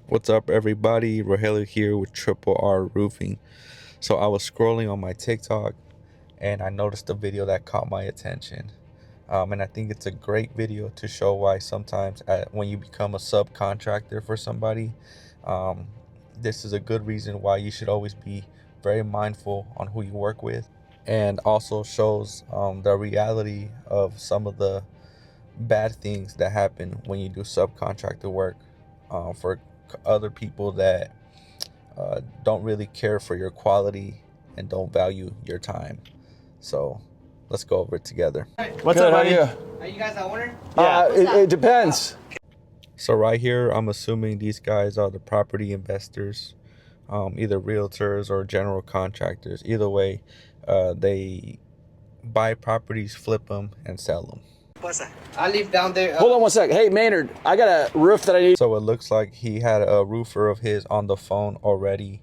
What's up, everybody? Rogelio here with Triple R Roofing. So I was scrolling on my TikTok and I noticed a video that caught my attention. And I think it's a great video to show why sometimes when you become a subcontractor for somebody, um, this is a good reason why you should always be very mindful on who you work with, and also shows the reality of some of the bad things that happen when you do subcontractor work for other people that don't really care for your quality and don't value your time. So let's go over it together. What's up, buddy? Are you guys the owner? Yeah, it depends. So right here, I'm assuming these guys are the property investors, either realtors or general contractors. Either way, they buy properties, flip them, and sell them. I live down there. Hold on one sec. Hey, Maynard, I got a roof that I need. So it looks like he had a roofer of his on the phone already,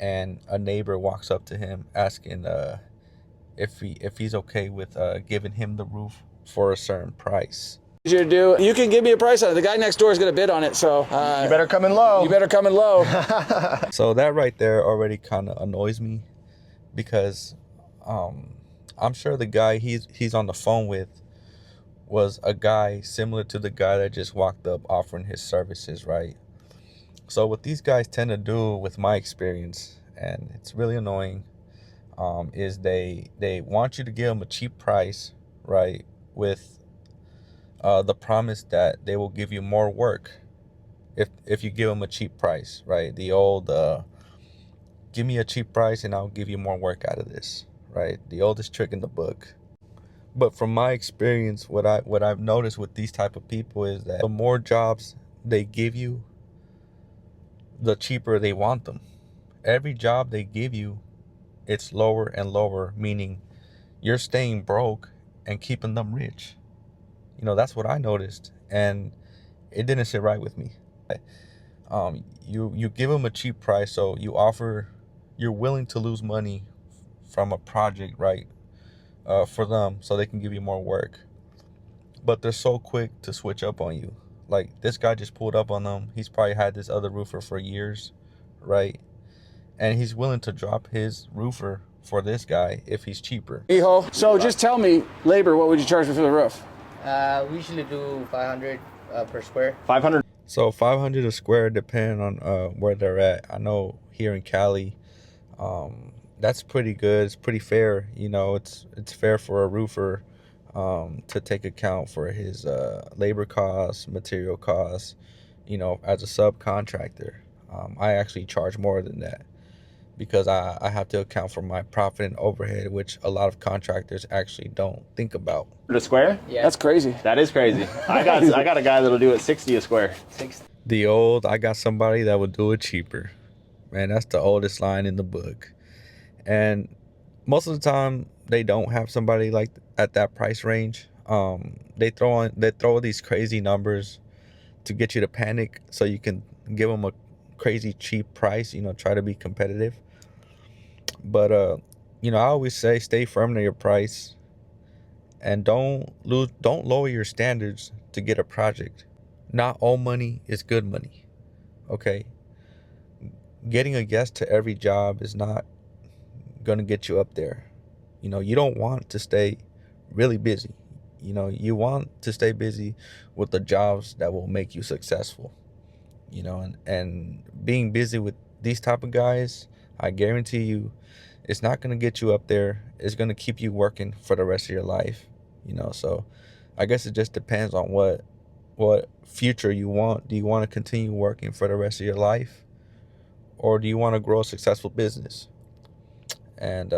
and a neighbor walks up to him asking if he's okay with giving him the roof for a certain price. You to do. You can give me a price on it. The guy next door is going to bid on it, so you better come in low. You better come in low. So that right there already kind of annoys me, because I'm sure the guy he's on the phone with was a guy similar to the guy that just walked up offering his services, right? So what these guys tend to do, with my experience, and it's really annoying, is they want you to give them a cheap price, right, with the promise that they will give you more work if you give them a cheap price, right? The old give me a cheap price and I'll give you more work out of this, right? The oldest trick in the book. But from my experience, what I've noticed with these type of people is that the more jobs they give you, the cheaper they want them. Every job they give you, it's lower and lower, meaning you're staying broke and keeping them rich. You know, that's what I noticed, and it didn't sit right with me. You give them a cheap price, so you're willing to lose money from a project, right? For them, so they can give you more work. But they're so quick to switch up on you. Like, this guy just pulled up on them. He's probably had this other roofer for years, right? And he's willing to drop his roofer for this guy if he's cheaper. So just tell me, labor, what would you charge me for the roof? We usually do 500 per square. 500. So 500 a square, depending on where they're at. I know here in Cali, that's pretty good. It's pretty fair. You know, it's fair for a roofer to take account for his labor costs, material costs. You know, as a subcontractor, I actually charge more than that, because I have to account for my profit and overhead, which a lot of contractors actually don't think about. A square? Yeah. That's crazy. That is crazy. I got a guy that'll do it 60 a square. 60. The old, I got somebody that will do it cheaper. Man, that's the oldest line in the book. And most of the time, they don't have somebody like at that price range. They throw these crazy numbers to get you to panic, so you can give them a crazy cheap price. You know, try to be competitive. But you know, I always say stay firm to your price, and don't lower your standards to get a project. Not all money is good money. Okay, getting a yes to every job is not going to get you up there. You know, you don't want to stay really busy. You know, you want to stay busy with the jobs that will make you successful. You know, and being busy with these type of guys, I guarantee you, it's not going to get you up there. It's going to keep you working for the rest of your life. You know, so I guess it just depends on what future you want. Do you want to continue working for the rest of your life, or do you want to grow a successful business? And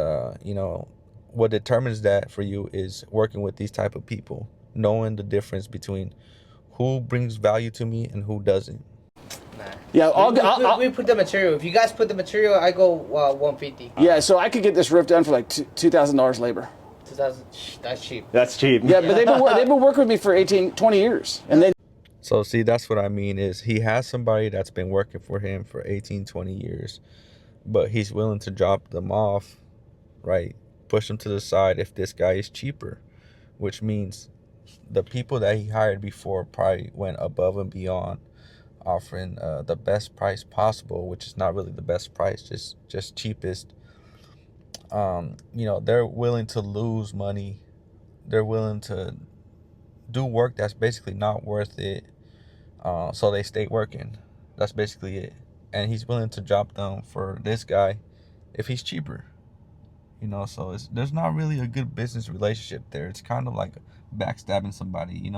you know, what determines that for you is working with these type of people, knowing the difference between who brings value to me and who doesn't. Nah. Yeah, we put the material. If you guys put the material, I go 150. yeah, so I could get this roof done for like $2,000 labor. 2000. That's cheap. That's cheap. Yeah, but they've been working with me for 18, 20 years, and they. So see, that's what I mean, is he has somebody that's been working for him for 18, 20 years, but he's willing to drop them off, right? Push them to the side if this guy is cheaper, which means the people that he hired before probably went above and beyond offering the best price possible, which is not really the best price, just cheapest. They're willing to lose money. They're willing to do work that's basically not worth it. So they stay working. That's basically it. And he's willing to drop them for this guy if he's cheaper. So there's not really a good business relationship there. It's kind of like backstabbing somebody.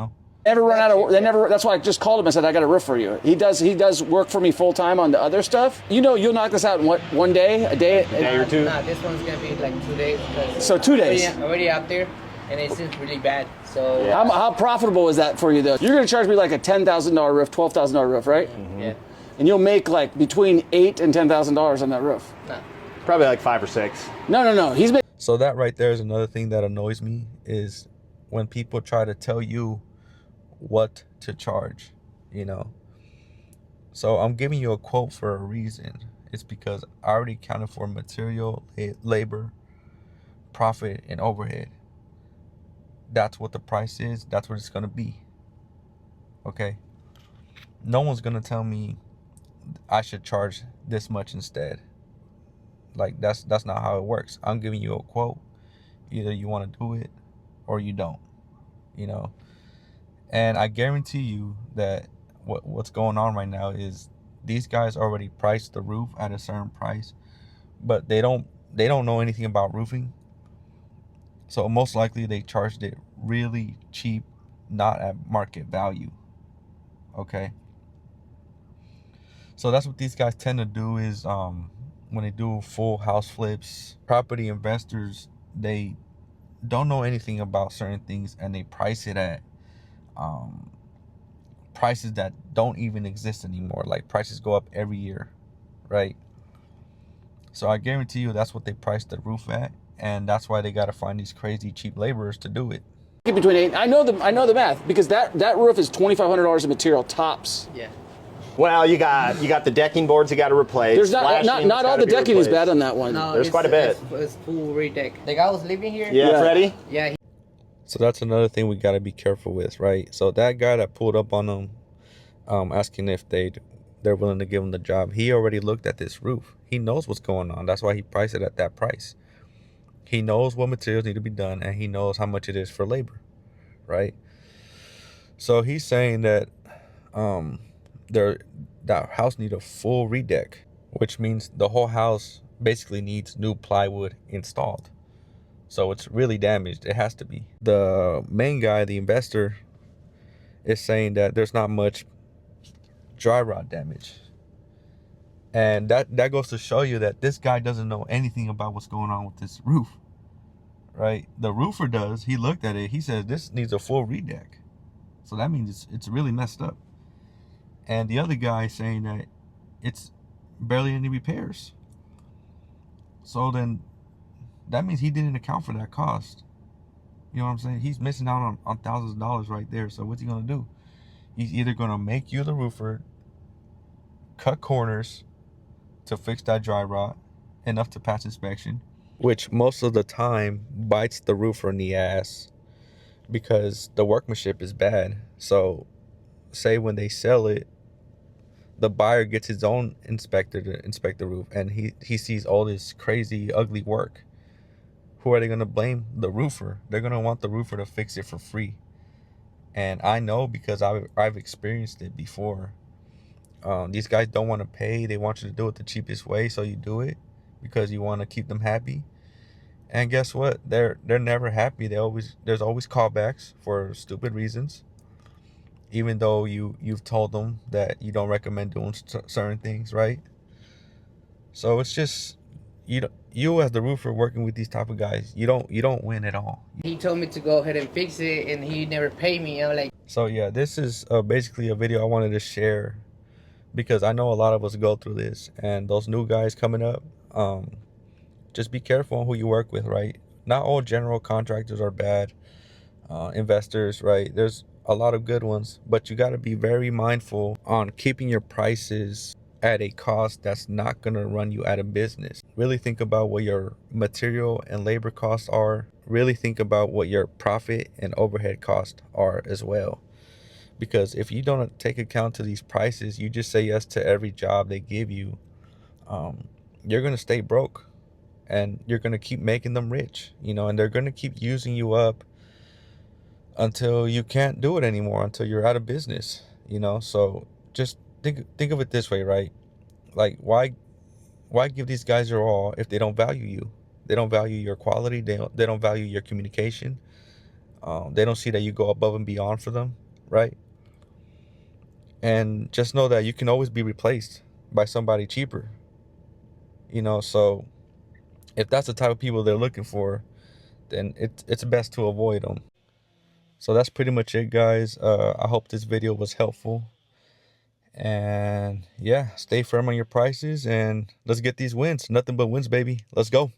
Never run out of. They never. That's why I just called him and said I got a roof for you. He does work for me full time on the other stuff. You'll knock this out in what, one day, a day or two? Nah, this one's gonna be like 2 days. So 2 days. Already out there, and it seems really bad. So Yeah. How profitable is that for you though? You're gonna charge me like a $10,000 roof, $12,000 roof, right? Mm-hmm. yeah, And you'll make like between $8,000 and $10,000 on that roof. nah. Probably like 5 or 6. No. He's making. So that right there is another thing that annoys me, is when people try to tell you what to charge. So I'm giving you a quote for a reason. It's because I already accounted for material, labor, profit, and overhead. That's what the price is. That's what it's going to be. Okay? No one's going to tell me I should charge this much instead. Like, that's not how it works. I'm giving you a quote. Either you want to do it or you don't. And I guarantee you that what's going on right now is these guys already priced the roof at a certain price, but they don't know anything about roofing. So most likely they charged it really cheap, not at market value. Okay? So that's what these guys tend to do is when they do full house flips, property investors, they don't know anything about certain things and they price it at prices that don't even exist anymore. Like, prices go up every year, right? So I guarantee you that's what they priced the roof at, and that's why they got to find these crazy cheap laborers to do it. Between 8. I know the math because that roof is $2,500 of material tops. Yeah. Well, you got the decking boards you got to replace. There's not all the decking is bad on that one. No, There's quite a bit. It's full redeck. The guy was living here. Yeah, Freddie? Yeah. So that's another thing we got to be careful with, right? So that guy that pulled up on them, asking if they're willing to give him the job, he already looked at this roof. He knows what's going on. That's why he priced it at that price. He knows what materials need to be done, and he knows how much it is for labor, right? So he's saying that that house need a full redeck, which means the whole house basically needs new plywood installed. So it's really damaged. It has to be. The main guy, the investor, is saying that there's not much dry rot damage. And that goes to show you that this guy doesn't know anything about what's going on with this roof, right? The roofer does. He looked at it. He says this needs a full redeck. So that means it's really messed up. And the other guy is saying that it's barely any repairs. So then that means he didn't account for that cost. You know what I'm saying? He's missing out on thousands of dollars right there. So what's he going to do? He's either going to make you, the roofer, cut corners to fix that dry rot enough to pass inspection, which most of the time bites the roofer in the ass because the workmanship is bad. So say when they sell it, the buyer gets his own inspector to inspect the roof, and he sees all this crazy, ugly work. Who are they going to blame? The roofer. They're going to want the roofer to fix it for free. And I know because I've experienced it before. These guys don't want to pay. They want you to do it the cheapest way, so you do it because you want to keep them happy. And guess what? They're never happy. There's always callbacks for stupid reasons. Even though you've told them that you don't recommend doing certain things, right? So it's just you as the roofer working with these type of guys, you don't win at all. He told me to go ahead and fix it, and he never paid me. I'm like. So yeah, this is basically a video I wanted to share because I know a lot of us go through this, and those new guys coming up, just be careful on who you work with, right? Not all general contractors are bad investors, right? There's a lot of good ones, but you got to be very mindful on keeping your prices at a cost that's not going to run you out of business. Really think about what your material and labor costs are. Really think about what your profit and overhead costs are as well, Because if you don't take account to these prices, you just say yes to every job they give you, you're going to stay broke, and you're going to keep making them rich, and they're going to keep using you up until you can't do it anymore, until you're out of business, So just think of it this way, right? Like, why give these guys your all if they don't value you? They don't value your quality. They don't value your communication. They don't see that you go above and beyond for them, right? And just know that you can always be replaced by somebody cheaper, So if that's the type of people they're looking for, then it's best to avoid them. So that's pretty much it, guys. I hope this video was helpful. And yeah, stay firm on your prices and let's get these wins. Nothing but wins, baby. Let's go.